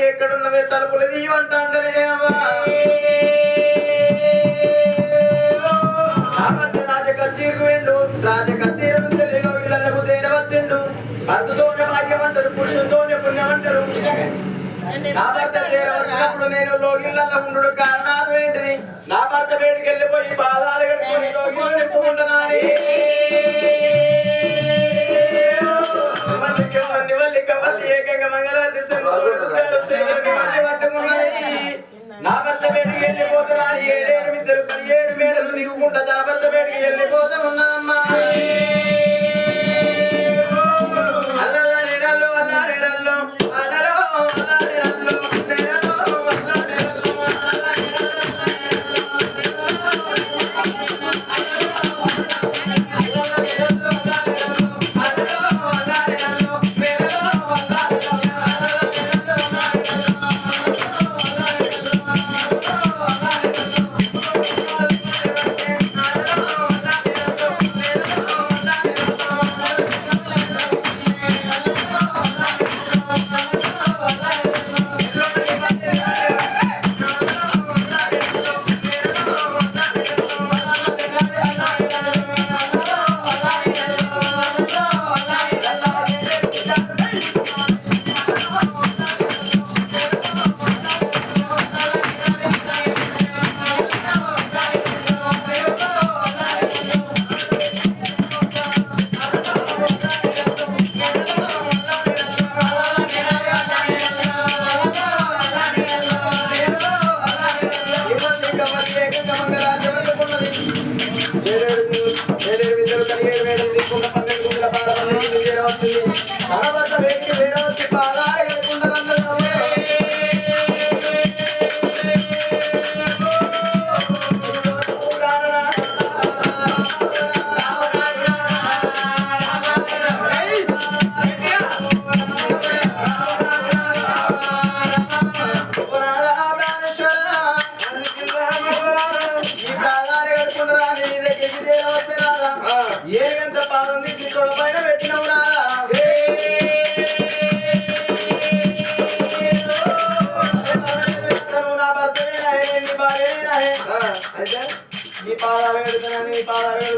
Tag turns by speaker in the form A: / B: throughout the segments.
A: ఎక్కడున్నవే తలుపులు తీయమంటాంటనే రాజకచ్చీరుకు వెళ్ళు రాజకచ్చీరు నుంచి ఇళ్లకు చేరవచ్చిండు భర్తతోనే భాగ్యమంటారు పురుషులతోనే పుణ్యమంటారు నా భర్త చేరవచ్చినప్పుడు నేను లోగిళ్ళల్లో ఉండు కారణాలు ఏంటిది నా భర్త బయటికి వెళ్ళిపోయి బాధాలు కట్టుకొని లోగిళ్ళు ఎత్తుకుంటున్నాను ఏకంగా మంగళారతి నా భర్త బయటికి వెళ్ళిపోతున్నా 7 మిద్దరు 17 మేడలు దిగుకుంటా నా భర్త బయటికి వెళ్ళిపోతా ఉన్నానమ్మా అల్లలా నీడల్లో అల్లా నీడల్లో అల్లలో అల్లా నీడల్లో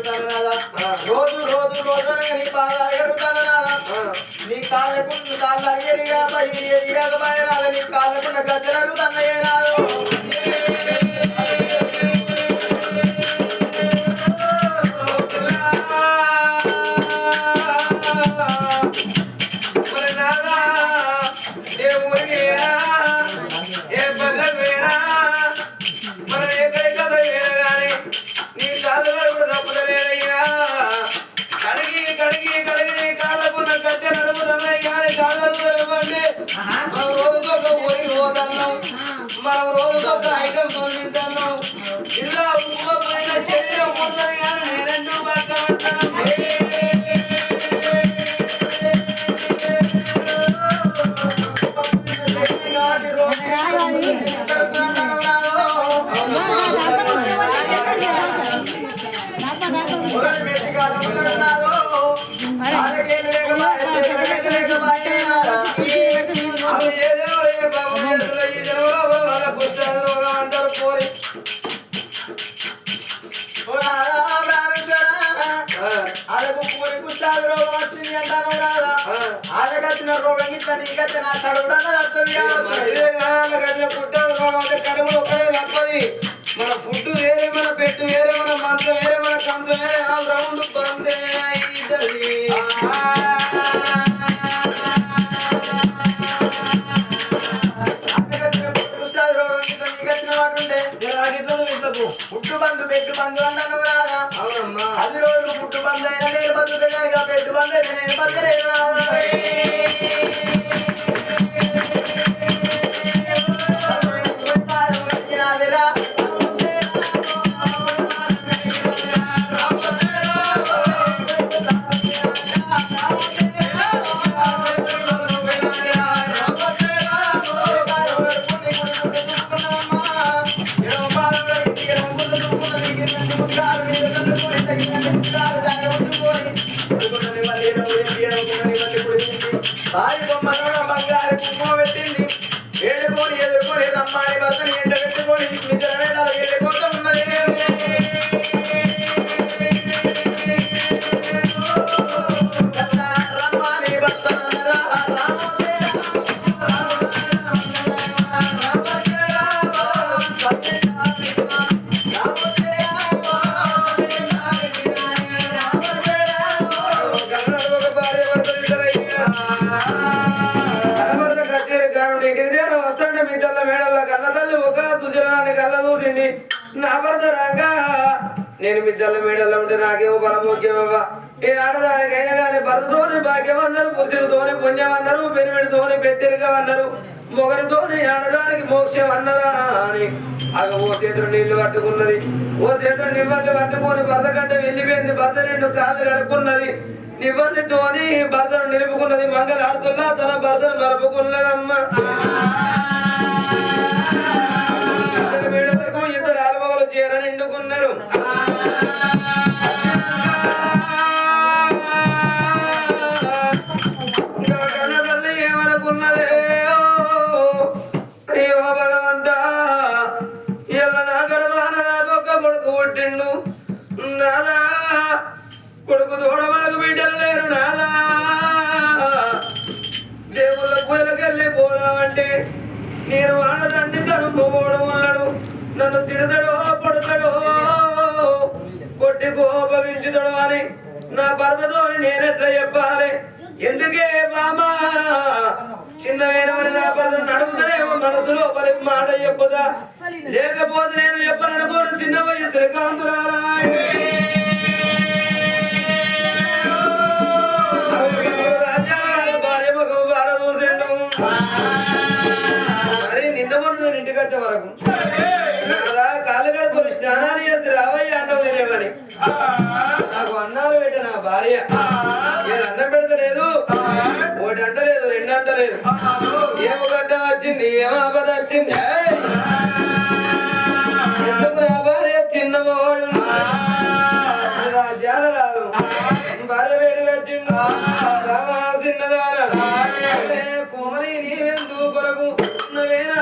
A: అడుగుతాను నాదా రోజు రోజు రోజు నీ పాదాలు అడుగుతాను నాదా నీ కాళ్ళకు కాళ్ళు అరిగేరిగా ఎరిగాక నీ కాళ్ళకున్న గద్దెలు అడుగుతాన్నయ్యే నాదు మనం రోజు ఒక ఐటమ్ తింటాను ఇలా ఉమ్మపోయిన శరీరం ఉందని కానీ నేనెందుకు పడతాను ఆడగచ్చిన రోగం ఇట్లా నీకచ్చిన పుట్టాలి రోగం అంటే కడుపులో ఒకటే తప్పది మన ఫుడ్ వేరే మన పెట్టు వేరే మన మంచం వేరే మన కంచం వేరే రౌండ్ బందే పుట్టు బంధు పెట్టు బంధు అన్నాను రాదా అవునమ్మా అది రోజు పుట్టు బంధు అయినా నేను బతుకుగా పెట్టు బంధు అయితే నేను బతకలేదు బంగారు కుమ్మ పెట్టింది ఏడుకొని ఎదుర్కొని రమ్మాని భర్తని ఎంట పెట్టుకొని నిద్ర వేళ వెళ్ళిపోతూ ఉన్నది రమ్మాని భర్త నా భర్త రాక నేను మిద్దల మేడల్లో ఉంటే నాకేమో బలభోగ్యమవ్వ ఏ ఆడదానికైనా కానీ భర్తతోని భాగ్యం అన్నారు పురుషులతోని పుణ్యం అన్నారు పెరిమిడితోని బెత్తెరిగా అన్నారు మొగరితోని ఆడదానికి మోక్షం అన్నరా అని అగ ఓ చేతులు నీళ్లు పట్టుకున్నది ఓ చేతులు నివ్వల్ని పట్టుకొని భర్త కంటే వెళ్ళిపోయింది భర్త రెండు కాళ్ళు కడుక్కున్నది నివ్వల్నితోని భర్తను నిలుపుకున్నది మంగళాడుతున్నా తన భర్తను మరుపుకున్నదమ్మా ఇద్దరు ఆలుమగలు చేరని ఎండుకున్నారు కన్నతల్లి ఏమనుకున్నదే అయ్యో భగవంతా ఇలా నా గడవాన నాకొక్క కొడుకు పుట్టిండు నాదా కొడుకు తోడ మనకు బిడ్డలు లేరు నాదా దేవుళ్ళ పూజలకెళ్ళి పోదామంటే నేను ఆడదండి తను మొగోడు ఉన్నాడు నన్ను తిడతాడో కొడతాడో కొట్టి కోపగించుతాడు అని నా భర్తతో నేనెట్లా చెప్పాలి ఎందుకే బామా చిన్నమైన మరి నా భర్తను అడుగుతానేమో మనసులో పరి మాట చెప్పుదా లేకపోతే నేను చెప్పననుకోని చిన్న వయసు కాంతురాలా భార్య ముఖం బార చూసిండు మరి నిన్న మొన్న ఇంటికి వచ్చే వరకు కాళ్ళు కడుకొని స్నానాలు చేసి రావయ్య అన్నం తినేమని నాకు అన్నాలు పెట్ట నా భార్య నేను అన్నం పెడతలేదు ఒకటి అంటలేదు రెండు అంటలేదు ఏమో గడ్డ వచ్చింది ఏమో ఆపద వచ్చింది ఎందుకు నా భార్య చిన్నవాళ్ళు జాన రాదు భార్య వేడిగా వచ్చిండు చిన్నదాన కుమరి నీవెందుకు కొరకు ఉన్నవేనా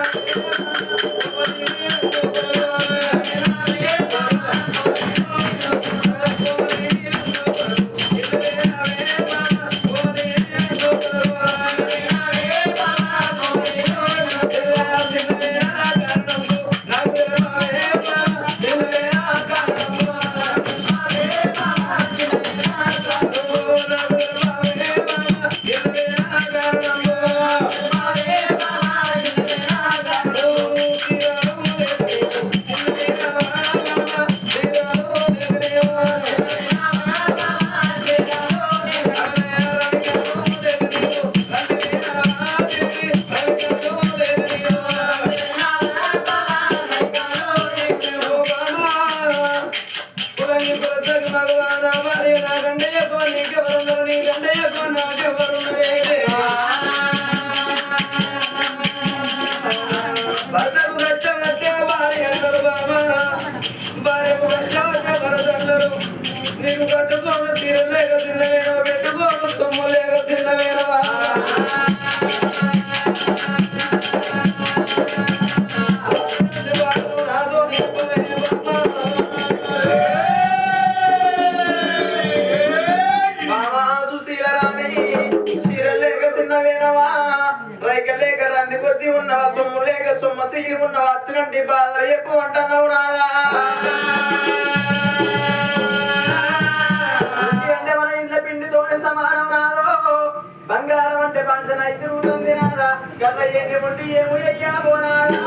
A: గండయ్యకు నీకెవరున్నారు నీ గండయ్యకు నాకెవరున్నారే భర్తకు కష్టం వస్తే భార్య అంటారు బాబా భార్యకు కష్టం వస్తే భరత అంటారు నీకు కట్టుకోను తీరు లేక తిన్నవేనో పెట్టుకోను సొమ్ము లేక తిన్నవేనవా కొద్ది ఉన్నవా సొమ్ము లేక సొమ్మ సిగిలి ఉన్నవా వచ్చినండి బాధ ఎక్కువ అంటున్నావు నాదా అంటే మన ఇంట్లో పిండితోనే సమానం నాదో బంగారం అంటే పంచన తిరుగుతుంది నాదా గల్ల ఎన్ని ఉండి ఏమో అయ్యావో నాదా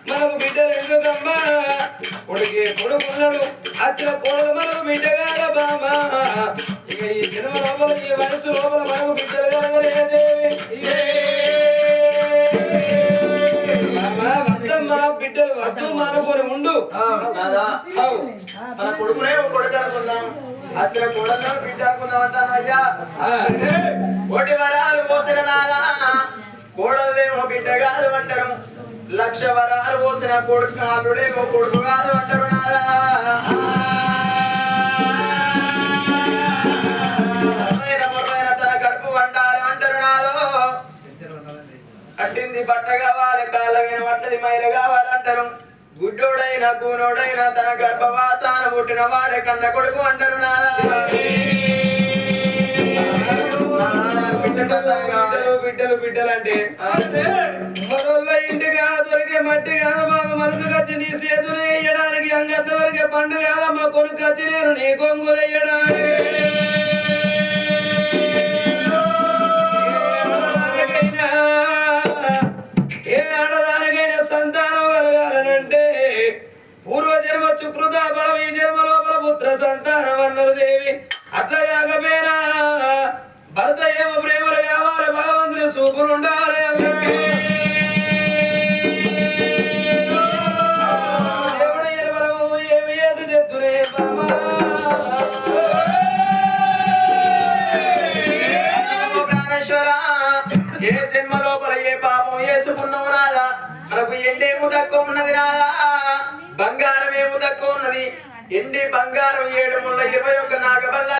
B: మనకు బిడ్డలు ఎందుకమ్మా కొడుకున్నాడు అచ్చిన కోడలు మనకు బిడ్డగాల బామా ఇక ఈ జన్మ లోపల ఈ వయసు లోపల మనకు బిడ్డలు కలగలేదేమా బిడ్డలు వద్దు మానుకొని ఉండు
A: మన కొడుకునే కొడుకు అనుకున్నాం అచ్చిన కోడలు బిడ్డ అనుకుందాం అంటాను అయ్యా కోటి వరాలు పోసిన నాదా కోడలేమో బిడ్డ కాదు అంటారు లక్ష వరాలు పోసిన కొడుకు అల్లుడేమో కొడుకు కాదు అంటారు నాదా తన కడుపు వండాలి అంటారు నాదో కట్టింది బట్ట కావాలి కాళ్ళ మీద పట్టది మైల కావాలంటారు గుడ్డోడైనా కూనోడైనా తన గర్భవాసాన పుట్టిన వాడే కన్న కొడుకు అంటారు నాదా
B: బిడ్డలు బిడ్డలు అంటే మరోళ్ళ ఇంటి కాడ దొరికే మట్టి కాదు మామ మనసు కచ్చి నీ చేతులు వేయడానికి అంగత్త దొరికే పండు కాదమ్మ కొనుక్కు కచ్చి నేను నీ కొంగులు వేయడానికి ఏ ఆడదానికైనా సంతానం కలగాలనంటే పూర్వజన్మ చుకృత బలం ఈ జన్మ లోపల పుత్ర సంతానం అన్నారు దేవి అట్లా కాకపోయినా భర్త ఏమో ప్రేమలు కావాలి భగవంతుని చూపులు ఉండాలి దేవుడు ఎరువలము ఏమి ఏది తెత్తునే
A: ప్రాణేశ్వర ఏ జన్మ లోపల ఏ పాపం వేసుకున్నావు నాదా మనకు ఎండేమో తక్కువ ఉన్నది నాదా బంగారం ఏమో తక్కువ ఉన్నది ఎండి బంగారం 7 ముళ్ళ 21 నాగబల్ల